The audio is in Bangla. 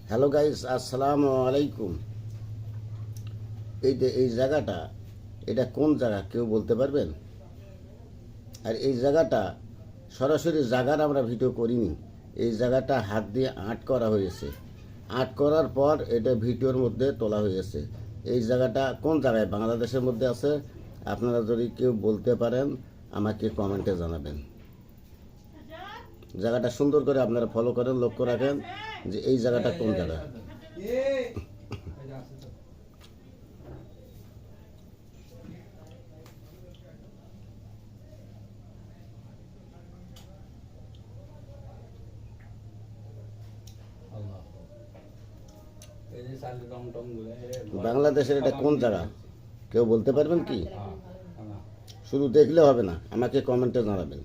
হ্যালো গাইস, আসসালামু আলাইকুম। এই যে এই জায়গাটা, এটা কোন জায়গা কেউ বলতে পারবেন? আর এই জায়গাটা সরাসরি জায়গার আমরা ভিডিও করিনি। এই জায়গাটা হাত দিয়ে আর্ট করা হয়েছে। আর্ট করার পর এটা ভিডিওর মধ্যে তোলা হয়েছে। এই জায়গাটা কোন জায়গায় বাংলাদেশের মধ্যে আছে? আপনারা যদি কেউ বলতে পারেন আমাকে কমেন্টে জানাবেন। জায়গাটা সুন্দর করে আপনারা ফলো করেন, লক্ষ্য রাখেন যে এই জায়গাটা কোন জায়গা। বাংলাদেশের এটা কোন জায়গা কেউ বলতে পারবেন কি? শুধু দেখলে হবে না, আমাকে কমেন্টে জানাবেন।